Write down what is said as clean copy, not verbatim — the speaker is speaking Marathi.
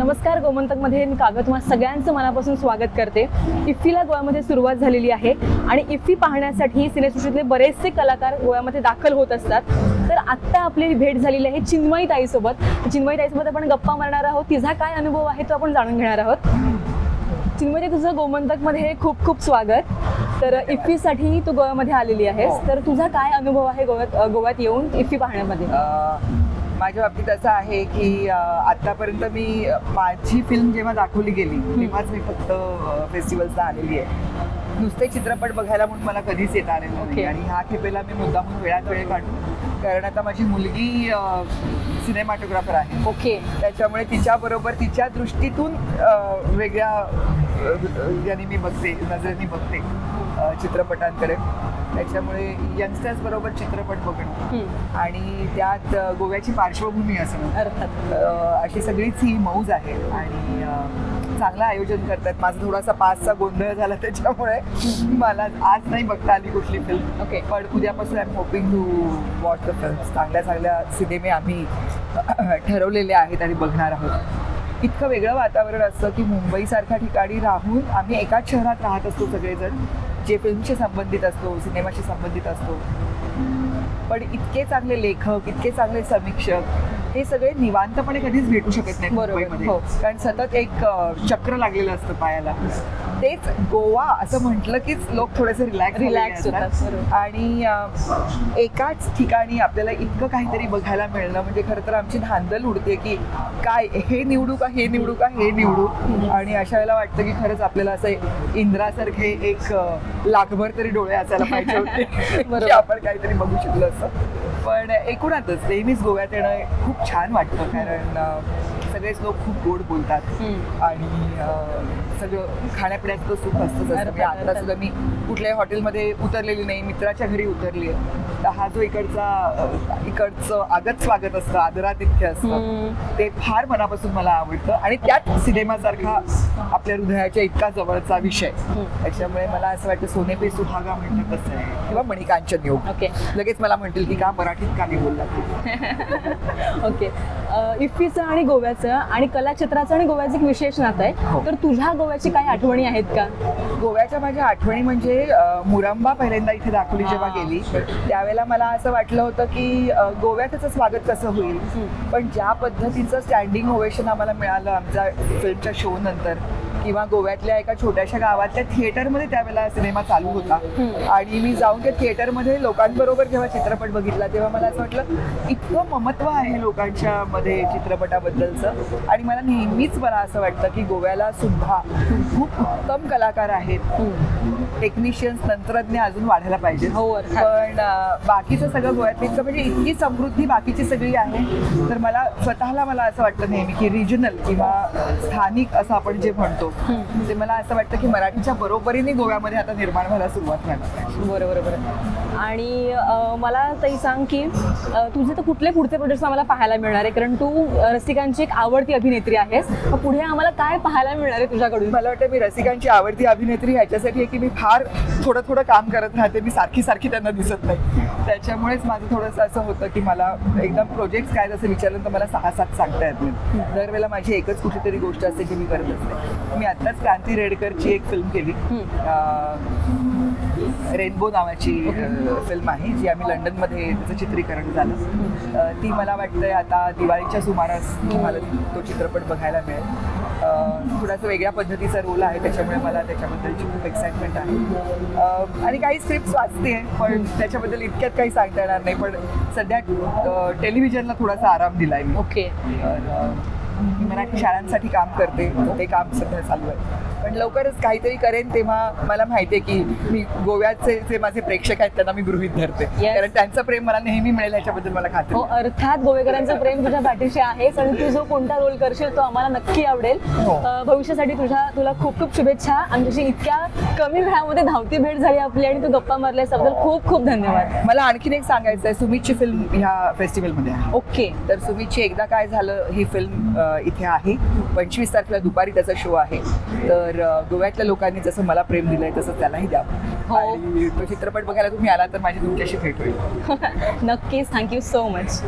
नमस्कार, गोमंतकमध्ये मी काव्य तुम्हा सगळ्यांचं मनापासून स्वागत करते. इफ्फीला गोव्यामध्ये सुरुवात झालेली आहे आणि इफ्फी पाहण्यासाठी सिनेसृष्टीतले बरेचसे कलाकार गोव्यामध्ये दाखल होत असतात. तर आत्ता आपली भेट झालेली आहे चिन्मयी ताईसोबत. चिन्मयी ताईसोबत आपण गप्पा मारणार आहोत. तिचा काय अनुभव आहे तो आपण जाणून घेणार आहोत. चिन्मयी, तुझं गोमंतकमध्ये खूप खूप स्वागत. तर इफ्फीसाठी तू गोव्यामध्ये आलेली आहेस, तर तुझा काय अनुभव आहे गोव्यात येऊन इफ्फी पाहण्यामध्ये? माझ्या बाबतीत असं आहे की आतापर्यंत मी माझी फिल्म जेव्हा दाखवली गेली तेव्हाच मी फक्त फेस्टिवल्सला आलेली आहे. नुसते चित्रपट बघायला म्हणून मला कधीच येता आलेलं नाही. आणि ह्या खेपेला मी मुद्दामून वेळात वेळ काढून, कारण आता माझी मुलगी सिनेमॅटोग्राफर आहे. ओके. त्याच्यामुळे तिच्याबरोबर तिच्या दृष्टीतून वेगळ्या याने मी बघते, नजरेने बघते चित्रपटांकडे. त्याच्यामुळे यंगस्टर्स बरोबर चित्रपट बघणं आणि त्यात गोव्याची पार्श्वभूमी असणं, अर्थात अशी सगळीच ही मौज आहे. आणि चांगलं आयोजन करतात. माझा थोडासा पाचचा गोंधळ झाला त्याच्यामुळे मला आज नाही बघता आली कुठली फिल्म. ओके. पण उद्यापासून I am hoping to watch the films. चांगल्या चांगल्या सिनेमे आम्ही ठरवलेले आहेत आणि बघणार आहोत. इतकं वेगळं वातावरण असतं की मुंबईसारख्या ठिकाणी राहून आम्ही एकाच शहरात राहत असतो सगळेजण, जे फिल्मशी संबंधित असतो, सिनेमाशी संबंधित असतो. पण इतके चांगले लेखक, इतके चांगले समीक्षक हे सगळे निवांतपणे कधीच भेटू शकत नाही मुंबईमध्ये. कारण सतत एक चक्र लागलेलं असतं पायाला. तेच गोवा असं म्हटलं कीच लोक थोडेसे रिलॅक्स होतात. आणि एकाच ठिकाणी आपल्याला इतकं काहीतरी बघायला मिळणं म्हणजे खरं तर आमची धांदल उडते की काय हे निवडू का, हे निवडू का, हे निवडू. आणि अशा वेळेला वाटतं की खरंच आपल्याला असं इंद्रासारखे एक लाखभर तरी डोळे असायला पाहिजे होते की आपण काहीतरी बघू शकलो असं. पण एकूणातच नेहमीच गोव्यात येणं खूप छान वाटतं, कारण सगळेच लोक खूप गोड बोलतात आणि सगळं खाण्यापिण्याचं सुख असतंच असतं. म्हणजे आता सुद्धा मी कुठल्याही हॉटेलमध्ये उतरलेली नाही, मित्राच्या घरी उतरली आहे, तर हा जो इकडचं आगत स्वागत असतं, आदरातिथ्य असतं, ते फार मनापासून मला आवडतं. आणि त्यात सिनेमासारखा आपल्या हृदयाच्या इतका जवळचा विषय. त्याच्यामुळे मला असं वाटतं सोने पे सुहागा म्हणतात तसं आहे, किंवा मणिकांचन योग. ओके. लगेच मला म्हणतील की का मराठीत का नाही बोललात. ओके. इफ्फीचं आणि गोव्याचं आणि कलाक्षेत्राचं आणि गोव्याचं एक विशेष नातं आहे. तर तुझ्या गोव्याची काही आठवणी आहेत का? गोव्याच्या माझ्या आठवणी म्हणजे मुरंबा पहिल्यांदा इथे दाखवली जेव्हा गेली त्यावेळेला मला असं वाटलं होतं की गोव्यात त्याचं स्वागत कसं होईल. पण ज्या पद्धतीचं स्टँडिंग ओवेशन आम्हाला मिळालं आमच्या फिल्मच्या शो नंतर, किंवा गोव्यातल्या एका छोट्याशा गावातल्या थिएटरमध्ये त्यावेळेला सिनेमा चालू होता आणि मी जाऊन त्या थिएटरमध्ये लोकांबरोबर जेव्हा चित्रपट बघितला तेव्हा मला असं वाटलं इतकं ममत्व आहे लोकांच्या मध्ये चित्रपटाबद्दलचं. आणि मला असं वाटतं की गोव्याला सुद्धा खूप उत्तम कलाकार आहेत, टेक्निशियन्स, तंत्रज्ञ अजून वाढायला पाहिजे. पण बाकीचं सगळं गोव्यातली म्हणजे इतकी समृद्धी बाकीची सगळी आहे. तर मला असं वाटतं नेहमी की रिजनल किंवा स्थानिक असं आपण जे म्हणतो ते मला असं वाटतं की मराठीच्या बरोबरीने गोव्यामध्ये आता निर्माण व्हायला सुरुवात व्हायला पाहिजे. बरोबर. आणि मला ताई सांग की तुझे तर कुठले पुढचे प्रोजेक्ट्स आम्हाला पाहायला मिळणार आहे, कारण तू रसिकांची एक आवडती अभिनेत्री आहेस. पुढे आम्हाला काय पाहायला मिळणार आहे तुझ्याकडून? मला वाटतं मी रसिकांची आवडती अभिनेत्री ह्याच्यासाठी आहे की मी फार थोडं काम करत राहते. मी सारखी त्यांना दिसत नाही. त्याच्यामुळेच माझं थोडंसं असं होतं की मला एकदम प्रोजेक्ट काय जसं विचारलं तर मला 6-7 सांगता येत नाही. दरवेळेला माझी एकच कुठेतरी गोष्ट असते की मी करत असते. मी आत्ताच क्रांती रेडकरची एक फिल्म केली, रेनबो नावाची फिल्म आहे, जी आम्ही लंडनमध्ये त्याचं चित्रीकरण झालं. ती मला वाटतंय आता दिवाळीच्या सुमारास मला तो चित्रपट बघायला मिळेल. थोडासा वेगळ्या पद्धतीचा रोल आहे, त्याच्यामुळे मला त्याच्याबद्दलची खूप एक्साइटमेंट आहे. आणि काही स्क्रिप्ट वाचते पण त्याच्याबद्दल इतक्यात काही सांगता येणार नाही. पण सध्या टेलिव्हिजनला थोडासा आराम दिलाय मी. ओके. मी मराठी शाळांसाठी काम करते, ते काम सध्या चालू आहे. पण लवकरच काहीतरी करेन तेव्हा मला माहिती आहे की मी गोव्याचे जे माझे प्रेक्षक आहेत त्यांना मी गृहीत धरते, कारण त्यांचं प्रेम मला नेहमी मिळेल ह्याच्याबद्दल मला खात्री. हो, अर्थात गोवेकरांचं प्रेम तुझ्या पाठीशी आहेच आणि तू जो कोणता रोल करशील तो आम्हाला नक्की आवडेल. भविष्यासाठी तुला खूप खूप शुभेच्छा. आमच्याशी इतक्या कमी वेळामध्ये धावती भेट झाली आपली आणि तू गप्पा मारल्याबद्दल खूप खूप धन्यवाद. मला आणखीन एक सांगायचं आहे, सुमितची फिल्म ह्या फेस्टिवलमध्ये आहे. ओके. तर सुमितची एकदा काय झालं ही फिल्म इथे आहे. 25 तारखेला दुपारी त्याचा शो आहे. तर गोव्यातल्या लोकांनी जसं मला प्रेम दिलंय तसं त्यालाही द्यावं. आणि तो चित्रपट बघायला तुम्ही आला तर माझी तुमच्याशी भेट होईल. नक्कीच. Thank you so much.